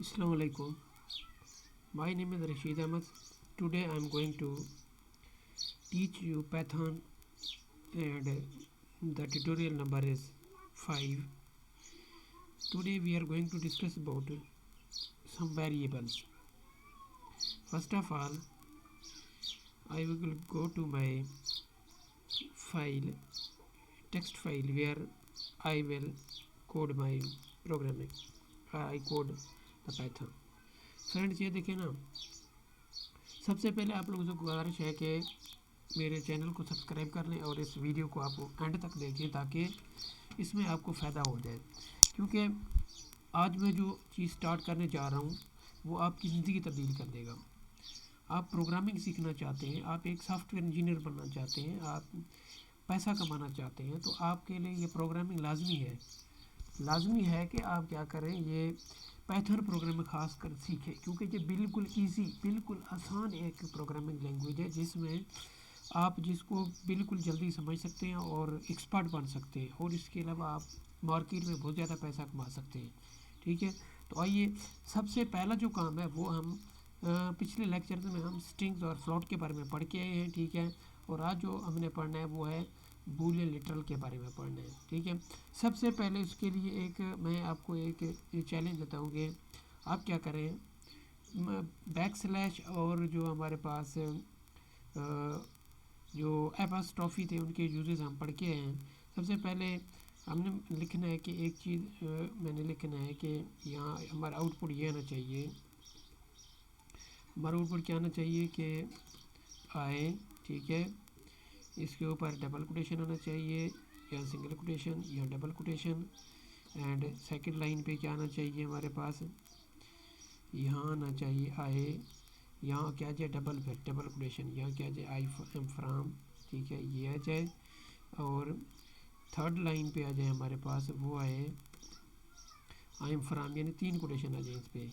Assalamu alaikum. My name is Rashid Ahmed. Today I am going to teach you Python and the tutorial number is 5. Today we are going to discuss about some variables. First of all, I will go to my file, text file where I will code my programming. I code the Python. Friends ये देखें ना, सबसे पहले आप लोगों से गुजारिश है कि मेरे चैनल को सब्सक्राइब कर लें और इस वीडियो को आप एंड तक देखें ताकि इसमें आपको फ़ायदा हो जाए। क्योंकि आज मैं जो चीज़ स्टार्ट करने जा रहा हूँ वो आपकी ज़िंदगी तब्दील कर देगा। आप प्रोग्रामिंग सीखना चाहते हैं, आप एक सॉफ्टवेयर इंजीनियर बनना चाहते हैं, आप पैसा कमाना चाहते हैं, तो आपके लिए ये प्रोग्रामिंग लाजमी है कि आप क्या करें, ये पाइथन प्रोग्रामिंग ख़ास कर सीखें। क्योंकि ये बिल्कुल इजी, बिल्कुल आसान एक प्रोग्रामिंग लैंग्वेज है जिसमें आप जिसको बिल्कुल जल्दी समझ सकते हैं और एक्सपर्ट बन सकते हैं, और इसके अलावा आप मार्केट में बहुत ज़्यादा पैसा कमा सकते हैं। ठीक है, तो आइए सबसे पहला जो काम है वो हम पिछले लेक्चर में हम स्ट्रिंग्स और फ्लोट के बारे में पढ़ के आए हैं। ठीक है, और आज जो हमने पढ़ना है वो है बूलियन लिटरल के बारे में पढ़ना है। ठीक है, सबसे पहले उसके लिए मैं आपको एक चैलेंज देता हूँ कि आप क्या करें, बैकस्लैश और जो हमारे पास जो एपॉस्ट्रोफी थे उनके यूजेस हम पढ़ के हैं। सबसे पहले हमने लिखना है कि एक चीज़ मैंने लिखना है कि यहाँ हमारा आउटपुट ये आना चाहिए, हमारा आउटपुट क्या आना चाहिए कि आए। ठीक है, इसके ऊपर डबल कोटेशन आना चाहिए या सिंगल कोटेशन या double quotation, and second line पे क्या आना चाहिए हमारे पास, यहाँ आना चाहिए आए, यहाँ क्या जाए डबल कोटेशन, यहाँ क्या जाए आई एम फ्राम। ठीक है, ये आ जाए, और थर्ड लाइन पे आ जाए हमारे पास वो आए आई एम फ्राम, यानी 3 कोटेशन आ जाए इस पर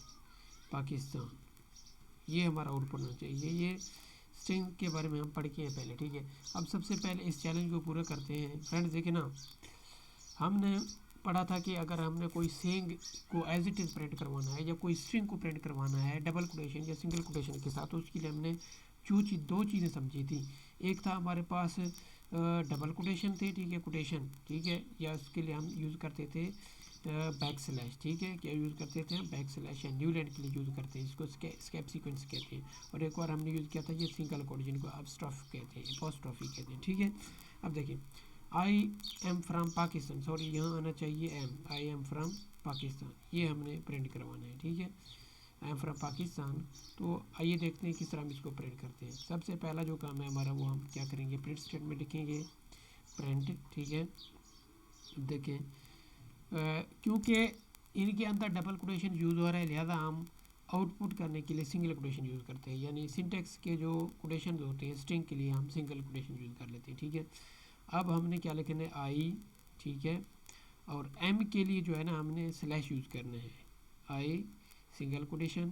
पाकिस्तान। ये हमारा आउटपुट होना चाहिए। ये स्ट्रिंग के बारे में हम पढ़ के हैं पहले। ठीक है, अब सबसे पहले इस चैलेंज को पूरा करते हैं। फ्रेंड्स देखिए ना, हमने पढ़ा था कि अगर हमने कोई स्ट्रिंग को एज इट इज़ प्रिंट करवाना है या कोई स्ट्रिंग को प्रिंट करवाना है डबल कोटेशन या सिंगल कोटेशन के साथ, तो उसके लिए हमने दो चीज़ें समझी थी। एक था हमारे पास डबल कोटेशन थे, ठीक है, कोटेशन, ठीक है, या उसके लिए हम यूज़ करते थे बैक स्लैश। ठीक है, क्या यूज़ करते थे हम, बैक स्लैश या न्यू लाइन के लिए यूज़ करते हैं, इसको स्केप सीक्वेंस कहते हैं। और एक और हमने यूज़ किया था ये सिंगल कोड, जिनको अपस्ट्रॉफ कहते हैं, अपॉस्ट्रॉफी कहते हैं। ठीक है, अब देखिए I am from Pakistan, sorry यहाँ आना चाहिए am, I am from Pakistan, ये हमने प्रिंट करवाना है। ठीक है, आई एम फ्राम पाकिस्तान। तो आइए देखते हैं किस तरह हम इसको प्रिंट करते हैं। सबसे पहला जो काम है हमारा वो हम क्या करेंगे, प्रिंट स्टेटमेंट लिखेंगे, प्रिंट। ठीक है, देखें क्योंकि इनके अंदर डबल कोटेशन यूज़ हो रहा है, लिहाजा हम आउटपुट करने के लिए सिंगल कोटेशन यूज़ करते हैं, यानी सिंटेक्स के जो कोटेशन होते हैं स्ट्रिंग के लिए हम सिंगल कोटेशन यूज़ कर लेते हैं। ठीक है, अब हमने क्या लिखना है आई, ठीक है, और एम के लिए जो है ना हमने स्लैश यूज़ करना है, आई सिंगल कोटेशन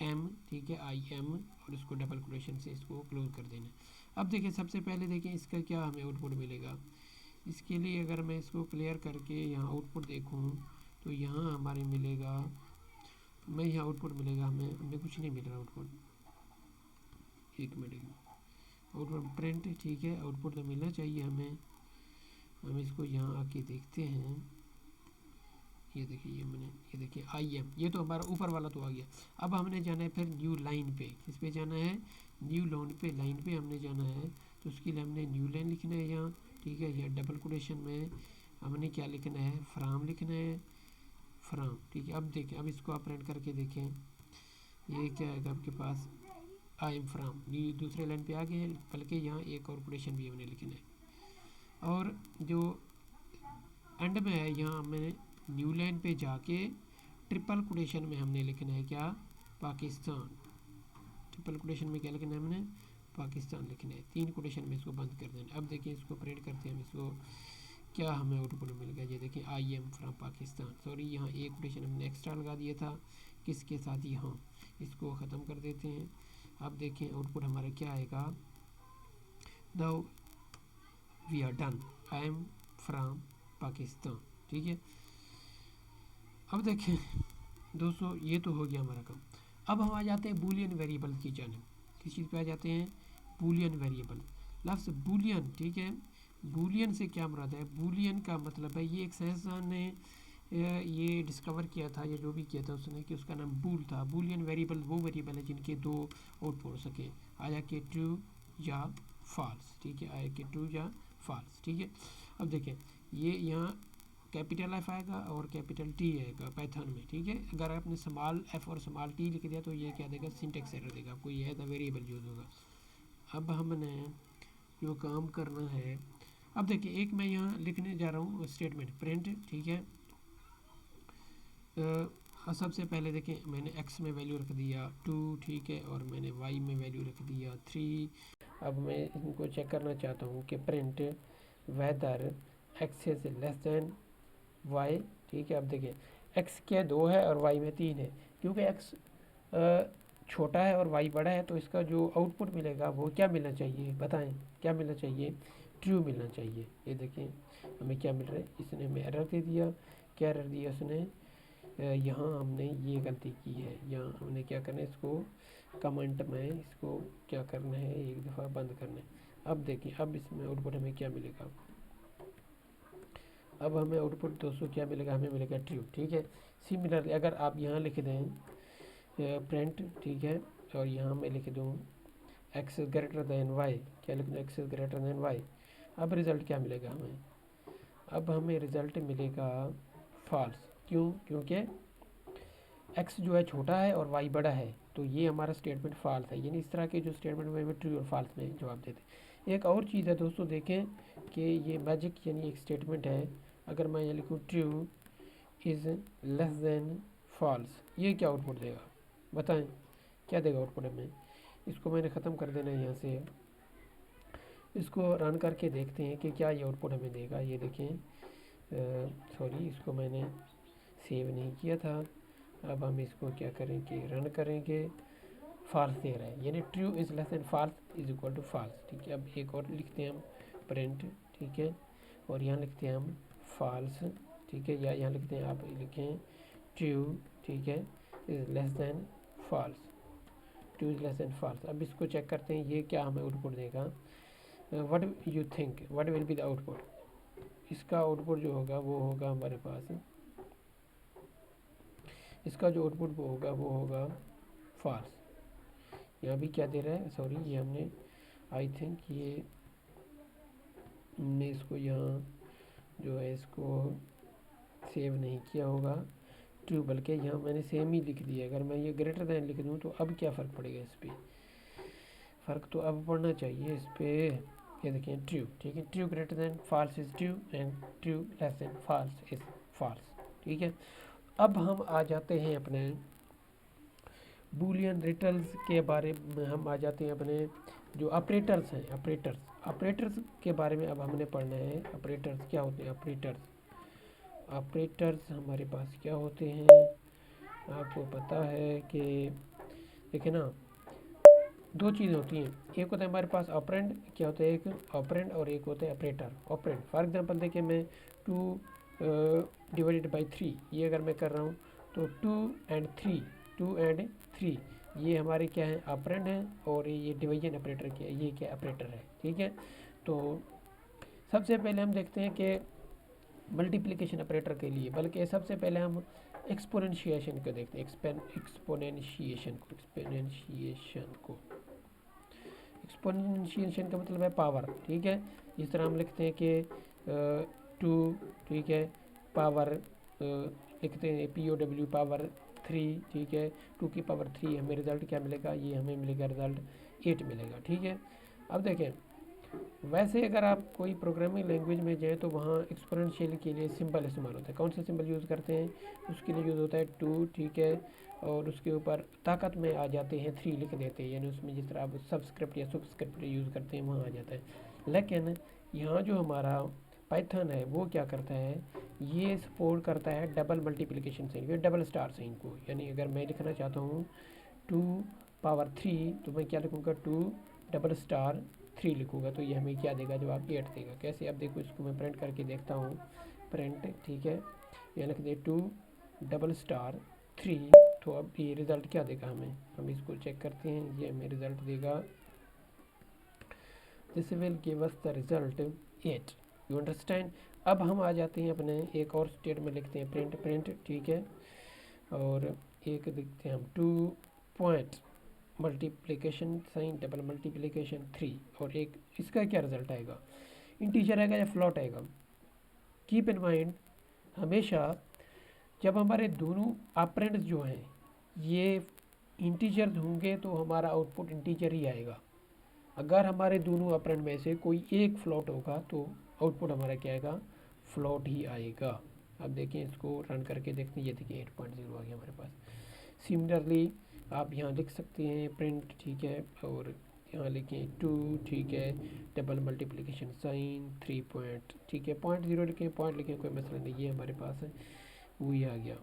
एम, ठीक है, आई एम, और इसको डबल कोटेशन से इसको क्लोज कर देना है। अब देखिए सबसे पहले देखें इसका क्या हमें आउटपुट मिलेगा। इसके लिए अगर मैं इसको क्लियर करके यहाँ आउटपुट देखूँ तो यहाँ हमारे मिलेगा, मैं यहाँ आउटपुट मिलेगा हमें कुछ नहीं मिल रहा आउटपुट, एक मिनट, आउटपुट प्रिंट। ठीक है, आउटपुट तो मिलना चाहिए हमें, हम इसको यहाँ आके देखते हैं। ये देखिए ये देखिए आई एम, ये तो हमारा ऊपर वाला तो आ गया। अब हमने जाना है फिर न्यू लाइन पे, किस पे जाना है, न्यू लाइन पे हमने जाना है। तो उसके लिए हमने न्यू लाइन लिखना है यहाँ। ठीक है, यहाँ डबल कोटेशन में हमने क्या लिखना है, फ्राम लिखना है, फ्राम। ठीक है, अब देखें, अब इसको आप प्रिंट करके देखें, ये क्या आएगा आपके पास, आई एम फ्राम, ये दूसरे लाइन पे आ गए हैं, बल्कि यहाँ एक और कोटेशन भी हमने लिखना है। और जो एंड में है यहाँ मैंने न्यू लाइन पे जाके ट्रिपल कोटेशन में हमने लिखना है क्या, पाकिस्तान। ट्रिपल कोटेशन में क्या लिखना है हमने, पाकिस्तान लिखना है। 3 कोटेशन में इसको बंद कर देना। अब देखिए इसको प्रिंट करते हैं हम, इसको क्या हमें आउटपुट मिल गया, ये देखिए I am from Pakistan. Sorry यहाँ एक कोटेशन हमने एक्स्ट्रा लगा दिया था, किसके साथ, यहाँ, इसको ख़त्म कर देते हैं। अब देखें आउटपुट हमारा क्या आएगा, now we are done, I am from Pakistan. ठीक है, अब देखें दोस्तों ये तो हो गया हमारा काम। अब हम आ जाते हैं बूलियन वेरिएबल की जानिब। किस चीज़ पे आ जाते हैं? Boolean variable. लफ्ज़ बूलियन, ठीक है, बूलियन से क्या मुराद है? बूलियन का मतलब है, ये एक साइंसदान ने ये डिस्कवर किया था, या जो भी किया था उसने, कि उसका नाम बूल था। बूलियन वेरिएबल वो वेरिएबल है जिनके दो आउटपुट हो सके, आया कि ट्रू या फॉल्स, ठीक है, आया कि ट्रू या फॉल्स, ठीक है। अब देखें, ये यहाँ कैपिटल एफ आएगा और कैपिटल टी आएगा पाइथन में, ठीक है। अगर आपने स्मॉल एफ और स्मॉल टी लिख दिया तो ये क्या देगा? सिंटेक्स एरर देगा आपको, ये एज अ वेरिएबल यूज़ होगा। अब हमने जो काम करना है, अब देखिए एक मैं यहाँ लिखने जा रहा हूँ स्टेटमेंट प्रिंट, ठीक है। सबसे पहले देखें, मैंने x में वैल्यू रख दिया 2, ठीक है, और मैंने y में वैल्यू रख दिया 3। अब मैं इनको चेक करना चाहता हूँ कि print whether x is less than y, ठीक है। अब देखें x क्या 2 है और y में 3 है, क्योंकि x छोटा है और y बड़ा है, तो इसका जो आउटपुट मिलेगा वो क्या मिलना चाहिए? बताएं, क्या मिलना चाहिए? ट्रू मिलना चाहिए। ये देखें हमें क्या मिल रहा है, इसने हमें एरर दे दिया। क्या एरर दिया उसने? यहाँ हमने ये गलती की है, यहाँ हमने क्या करना है, इसको कमेंट में इसको क्या करना है, एक दफ़ा बंद करना है। अब देखिए, अब इसमें आउटपुट हमें क्या मिलेगा? अब हमें आउटपुट दोस्तों क्या मिलेगा? हमें मिलेगा ट्रू, ठीक है। सिमिलरली अगर आप यहाँ लिख दें प्रिंट, ठीक है, और यहाँ मैं लिख दूँ एक्स ग्रेटर दैन वाई, क्या लिख दूँ? X greater than Y. अब रिज़ल्ट क्या मिलेगा हमें? अब हमें रिज़ल्ट मिलेगा फॉल्स। क्यों? क्योंकि x जो है छोटा है और y बड़ा है, तो ये हमारा स्टेटमेंट फॉल्स है। यानी इस तरह के जो स्टेटमेंट में हमें ट्रू और फॉल्स में जवाब देते हैं। एक और चीज़ है दोस्तों, देखें कि ये मैजिक यानी एक स्टेटमेंट है। अगर मैं ये लिखूँ true is less than false, ये क्या आउटपुट देगा? बताएं, क्या देगा आउटपुट हमें? इसको मैंने ख़त्म कर देना है यहाँ से। इसको रन करके देखते हैं कि क्या ये आउटपुट हमें देगा। ये देखें, सॉरी, इसको मैंने सेव नहीं किया था। अब हम इसको क्या करेंगे, रन करेंगे, फॉल्स दे रहा है, यानी true is less than false is equal to false, ठीक है। अब एक और लिखते हैं हम प्रिंट, ठीक है, और यहाँ लिखते हैं हम फॉल्स, ठीक है, या यहाँ लिखते हैं, आप लिखें ट्रू, ठीक है, is less than false, true is less than false. अब इसको चेक करते हैं ये क्या हमें आउटपुट देगा। What you think what will be the output? इसका आउटपुट जो होगा वो होगा हमारे पास, इसका जो आउटपुट वो होगा फॉल्स। यहाँ भी क्या दे रहा है, सॉरी, ये हमने आई थिंक ये हमने इसको यहाँ जो है इसको सेव नहीं किया होगा ट्रू, बल्कि यहाँ मैंने सेम ही लिख दिया। अगर मैं ये ग्रेटर दैन लिख दूँ तो अब क्या फ़र्क पड़ेगा इस पर? फ़र्क तो अब पड़ना चाहिए इस पर। ये देखिए ट्रू, ठीक है, true greater than false is true and true less than false is false, ठीक है। अब हम आ जाते हैं अपने बूलियन रिटल्स के बारे में, हम आ जाते हैं अपने जो ऑपरेटर्स हैं, ऑपरेटर्स के बारे में अब हमने पढ़ना है। ऑपरेटर्स क्या होते हैं? ऑपरेटर्स हमारे पास क्या होते हैं? आपको पता है कि देखिए ना, दो चीज़ें होती हैं, एक होता है हमारे पास ऑपरेंड, क्या होता है? एक ऑपरेंड और एक होता है ऑपरेटर। ऑपरेंड फॉर एग्जांपल देखिए, मैं 2 डिवाइडेड बाई 3 ये अगर मैं कर रहा हूँ तो 2 एंड 3 ये हमारे क्या है? ऑपरेंड है, और ये डिवीजन ऑपरेटर क्या है? ये क्या ऑपरेटर है, ठीक है। तो सबसे पहले हम देखते हैं कि मल्टीप्लिकेशन ऑपरेटर के लिए, बल्कि सबसे पहले हम एक्सपोनेंशिएशन को देखते हैं, एक्सपोनेंशिएशन का मतलब है पावर, ठीक है। इस तरह हम लिखते हैं कि 2, ठीक है, पावर लिखते हैं POW पावर 3, ठीक है, 2 की पावर 3, हमें रिज़ल्ट क्या मिलेगा? ये हमें मिलेगा रिज़ल्ट 8 मिलेगा, ठीक है। अब देखें, वैसे अगर आप कोई प्रोग्रामिंग लैंग्वेज में जाएँ तो वहाँ एक्सपोनेंशियल के लिए सिंबल इस्तेमाल होता है। कौन सा सिंबल यूज़ करते हैं? उसके लिए यूज़ होता है 2, ठीक है, और उसके ऊपर ताकत में आ जाते हैं 3 लिख देते हैं, यानी उसमें जिस तरह आप सबस्क्रिप्ट या सुबस्क्रिप्ट यूज़ करते हैं वहाँ आ जाता है। लेकिन यहाँ जो हमारा पाइथन है वो क्या करता है, ये सपोर्ट करता है डबल मल्टीप्लिकेशन साइन, ये डबल स्टार साइन को। यानी अगर मैं लिखना चाहता हूँ 2 पावर 3 तो मैं क्या लिखूँगा? 2 डबल स्टार 3 लिखूँगा, तो ये हमें क्या देगा? जवाब 8 देगा। कैसे? अब देखो, इसको मैं प्रिंट करके देखता हूँ, प्रिंट, ठीक है, यहाँ लिख दे 2 डबल स्टार 3। तो अब ये रिज़ल्ट क्या देगा हमें, हम इसको चेक करते हैं। ये हमें रिज़ल्ट देगा, this will give us the result 8। You understand. अब हम आ जाते हैं अपने एक और स्टेट में, लिखते हैं प्रिंट, ठीक है। और एक लिखते हैं हम 2 point multiplication sign double multiplication 3, और एक इसका क्या रिज़ल्ट आएगा, इंटीजर आएगा या फ्लॉट आएगा। कीप इन माइंड, हमेशा जब हमारे दोनों ऑपरेंड्स जो हैं ये इंटीजर होंगे तो हमारा आउटपुट इंटीजर ही आएगा। अगर हमारे दोनों ऑपरेंड में से कोई एक फ्लॉट होगा तो आउटपुट हमारा क्या आएगा, फ्लॉट ही आएगा। अब देखिए इसको रन करके देखते हैं, ये देखिए 8.0 आ गया हमारे पास। सिमिलरली आप यहाँ लिख सकते हैं प्रिंट, ठीक है, और यहाँ लिखें 2, ठीक है, डबल मल्टीप्लिकेशन साइन 3 पॉइंट, ठीक है, 0.0 लिखें, पॉइंट लिखें, कोई मसला नहीं, ये हमारे पास है, वही आ गया,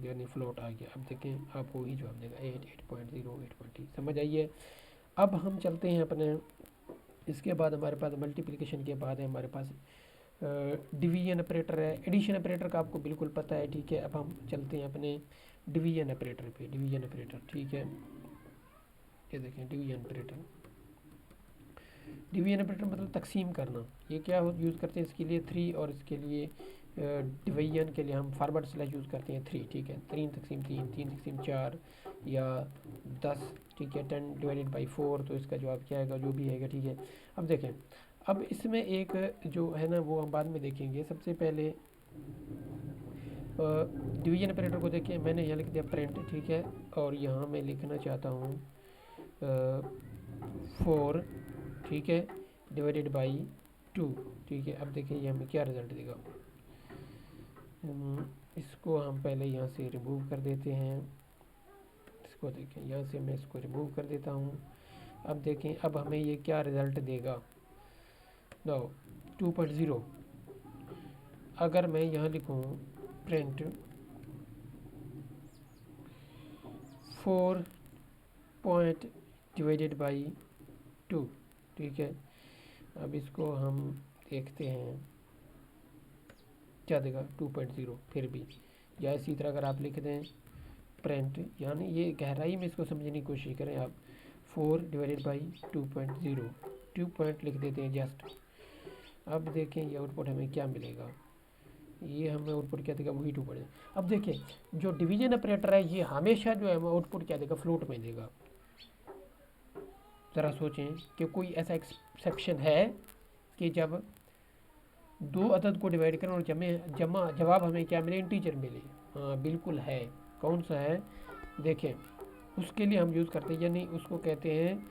यानी फ्लोट आ गया। अब देखें आप वही जवाब देगा 8.0 8.0, समझ आइए। अब हम चलते हैं अपने, इसके बाद हमारे पास मल्टीप्लिकेशन के बाद है हमारे पास डिवीजन ऑपरेटर है। एडिशन ऑपरेटर का आपको बिल्कुल पता है, ठीक है। अब हम चलते हैं अपने डिवीजन ऑपरेटर पे, डिवीजन ऑपरेटर, ठीक है। ये देखें डिवीजन ऑपरेटर, डिवीजन ऑपरेटर मतलब तकसीम करना। ये क्या यूज़ करते हैं इसके लिए 3, और इसके लिए डिवीजन के लिए हम फॉरवर्ड स्लैश यूज़ करते हैं 3, ठीक है। 3 तकसीम 3, 3 तकसीम 4 या 10, ठीक है। 10 डिवाइडेड बाई 4, तो इसका जवाब क्या आएगा, जो भी आएगा, ठीक है। अब देखें, अब इसमें एक जो है ना वो हम बाद में देखेंगे। सबसे पहले डिवीजन ऑपरेटर को देखें, मैंने यहाँ लिख दिया प्रिंट, ठीक है, और यहाँ मैं लिखना चाहता हूँ 4, ठीक है, डिवाइडेड बाई 2, ठीक है। अब देखें ये हमें क्या रिज़ल्ट देगा। इसको हम पहले यहाँ से रिमूव कर देते हैं, इसको देखें यहाँ से मैं इसको रिमूव कर देता हूँ। अब देखें अब हमें ये क्या रिज़ल्ट देगा, नो 2.0। अगर मैं यहाँ लिखूँ प्रिंट 4 पॉइंट डिवाइडेड बाई 2, ठीक है। अब इसको हम देखते हैं क्या देगा, 2.0। फिर भी या इसी तरह अगर आप लिख दें प्रिंट, यानी ये गहराई में इसको समझने की कोशिश करें आप, 4 डिवाइडेड बाई 2.0, 2 पॉइंट लिख देते हैं जस्ट। अब देखें ये आउटपुट हमें क्या मिलेगा, ये हमें आउटपुट क्या देगा, वही 2 पॉइंट। अब देखें जो डिवीजन ऑपरेटर है ये हमेशा जो है हमें आउटपुट क्या देगा, फ्लोट में देगा। ज़रा सोचें कि कोई ऐसा एक्सेप्शन है कि जब दो अदद को डिवाइड करें और जवाब हमें क्या मिले, इंटीजर मिले। हाँ बिल्कुल है, कौन सा है देखें, उसके लिए हम यूज़ करते हैं, यानी उसको कहते हैं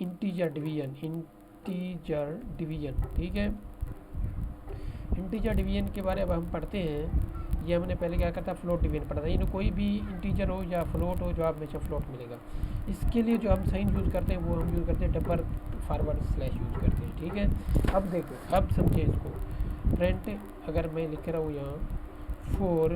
इंटीजर डिवीजन, इंटीजर डिवीजन, ठीक है। इंटीजर डिवीजन के बारे में हम पढ़ते हैं, ये हमने पहले क्या करता, फ्लोट डिवीजन पढ़ा था। यानी कोई भी इंटीजर हो या फ्लोट हो, जवाब हमेशा फ्लोट मिलेगा। इसके लिए जो हम साइन यूज़ करते हैं वो हम यूज़ करते हैं डबल फॉरवर्ड स्लैश यूज़ करते हैं, ठीक है। अब देखो, अब समझे इसको, प्रिंट अगर मैं लिख रहा हूँ यहाँ 4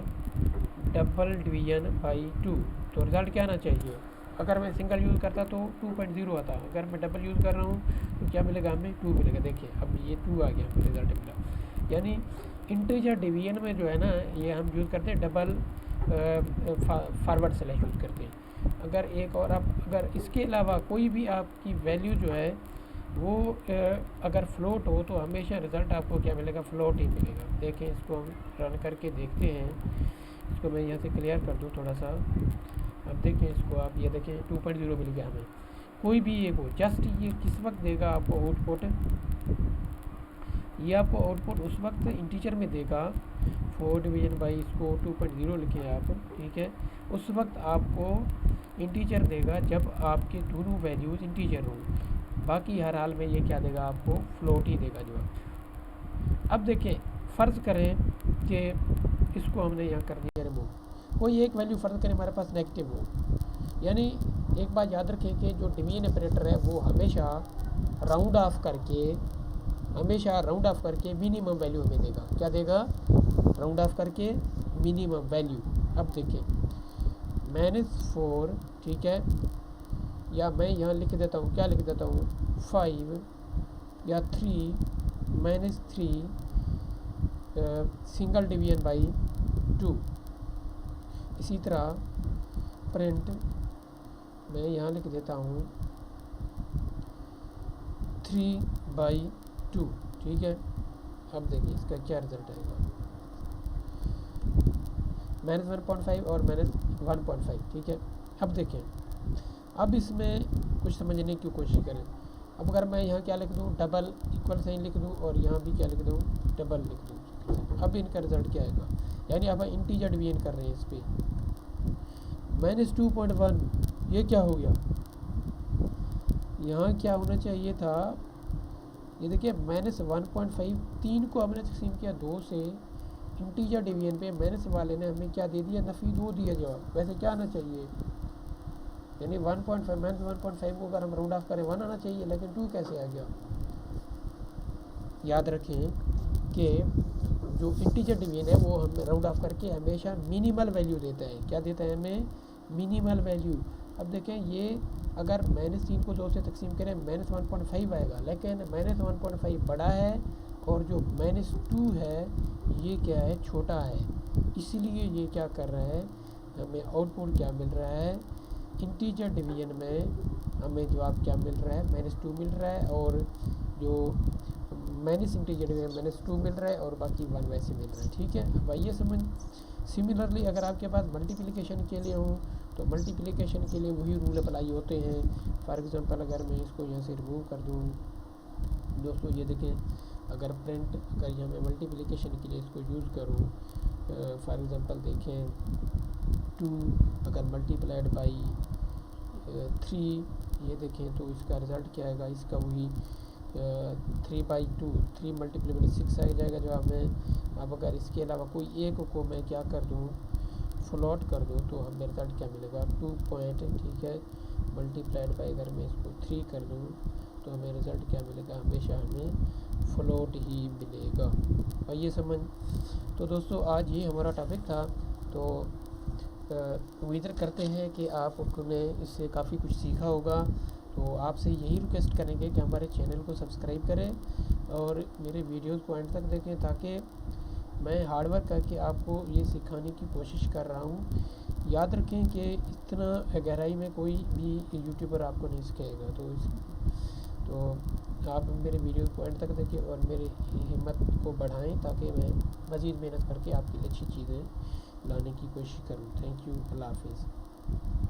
डबल डिवीजन बाई 2, तो रिज़ल्ट क्या आना चाहिए। अगर मैं सिंगल यूज़ करता तो 2.0 आता, अगर मैं डबल यूज़ कर रहा हूँ तो क्या मिलेगा हमें, 2 मिलेगा। देखिए अब ये 2 आ गया, हमें रिज़ल्ट मिला। यानी इंटीजर डिवीजन में जो है ना ये हम यूज़ करते हैं डबल फॉरवर्ड स्लैश यूज़ करते हैं। अगर एक और आप, अगर इसके अलावा कोई भी आपकी वैल्यू जो है वो अगर फ्लोट हो तो हमेशा रिज़ल्ट आपको क्या मिलेगा, फ्लोट ही मिलेगा। देखें इसको हम रन करके देखते हैं, इसको मैं यहाँ से क्लियर कर दूँ थोड़ा सा। अब देखें इसको आप, ये देखें 2.0 मिल गया हमें। कोई भी एक हो, जस्ट ये किस वक्त देगा आपको आउटपुट, ये आपको आउटपुट उस वक्त इंटीजर में देगा। 4 डिवीजन बाई इसको 2.0 लिखें आप, ठीक है। उस वक्त आपको इंटीजर देगा जब आपके दोनों वैल्यूज़ इंटीजर हों। बाकी हर हाल में ये क्या देगा आपको, फ्लोट ही देगा जवाब। अब देखें फ़र्ज़ करें कि इसको हमने यहाँ कर दिया रिमूव, कोई एक वैल्यू फ़र्ज़ करें हमारे पास नेगेटिव हो, यानी एक बात याद रखें कि जो डिवीजन ऑपरेटर है वो हमेशा राउंड ऑफ करके मिनिमम वैल्यू हमें देगा। क्या देगा, राउंड ऑफ करके मिनिमम वैल्यू। अब देखिए -4, ठीक है, या मैं यहाँ लिख देता हूँ, क्या लिख देता हूँ 5 या 3 -3 सिंगल डिवीजन बाई 2। इसी तरह प्रिंट मैं यहाँ लिख देता हूँ 3/2, ठीक है। अब देखिए इसका क्या रिजल्ट आएगा, -1.5 और -1.5, ठीक है। अब देखें, अब इसमें कुछ समझने की कोशिश करें। अब अगर मैं यहाँ क्या लिख दूँ, डबल इक्वल साइन लिख दूँ और यहाँ भी क्या लिख दूँ, डबल लिख दूँ, अब इनका रिजल्ट क्या आएगा। यानी अब इंटीजर डिवीजन कर रहे हैं इस पर। -2.1 ये क्या हो गया, यहाँ क्या होना चाहिए था, ये देखिए -1.5, 3 को हमने तकसीम किया 2 से, इंटीजर डिवीजन पे माइनस वाले ने हमें क्या दे दिया, नफ़ी 2 दिया जवाब। वैसे क्या आना चाहिए, यानी 1.5 -1.5 को अगर हम राउंड ऑफ करें 1 आना चाहिए, लेकिन 2 कैसे आ गया। याद रखें कि जो इंटीजर डिवीजन है वो हम राउंड ऑफ करके हमेशा मिनिमल वैल्यू देता है। क्या देता है हमें, मिनिमल वैल्यू। अब देखें ये अगर -3 को 2 से तकसीम करें -1.5 आएगा, लेकिन -1.5 बड़ा है और जो -2 है ये क्या है, छोटा है। इसलिए ये क्या कर रहा है, हमें आउटपुट क्या मिल रहा है, इंटीजर डिवीजन में हमें जवाब क्या मिल रहा है, -2 मिल रहा है, और जो माइनस इंटीजर डिवीजन -2 मिल रहा है और बाकी 1 वैसे मिल रहा है, ठीक है। अब आइए समझ, सिमिलरली अगर आपके पास मल्टीप्लिकेशन के लिए हो तो मल्टीप्लिकेशन के लिए वही रूल अप्लाई होते हैं। फॉर एग्जांपल अगर मैं इसको यहाँ से रिमूव कर दूँ दोस्तों, ये देखें, अगर प्रिंट अगर यहाँ मैं मल्टीप्लिकेशन के लिए इसको यूज़ करूँ, फॉर एग्जांपल देखें 2 अगर मल्टीप्लाइड बाई 3, ये देखें तो इसका रिज़ल्ट क्या आएगा, इसका वही 3/2, 3 × 6 आ जाएगा जवाब में। अब अगर इसके अलावा कोई एक को मैं क्या कर दूँ, फ्लोट कर दूँ, तो हमें रिज़ल्ट क्या मिलेगा, 2 पॉइंट, ठीक है, मल्टीप्लाइड बाई अगर मैं इसको 3 कर दूँ तो हमें रिज़ल्ट क्या मिलेगा, हमेशा हमें फ्लोट ही मिलेगा। और ये समझ। तो दोस्तों आज ये हमारा टॉपिक था, तो उम्मीद करते हैं कि आपने इससे काफ़ी कुछ सीखा होगा। तो आपसे यही रिक्वेस्ट करेंगे कि हमारे चैनल को सब्सक्राइब करें और मेरे वीडियोस को एंड तक देखें, ताकि मैं हार्डवर्क करके आपको ये सिखाने की कोशिश कर रहा हूँ। याद रखें कि इतना गहराई में कोई भी यूट्यूबर आपको नहीं सिखाएगा। तो आप मेरे वीडियोस को एंड तक देखें और मेरी हिम्मत को बढ़ाएं, ताकि मैं मज़ीद मेहनत करके आपके लिए अच्छी चीज़ें लाने की कोशिश करूँ। थैंक यू, अल्लाह हाफिज़।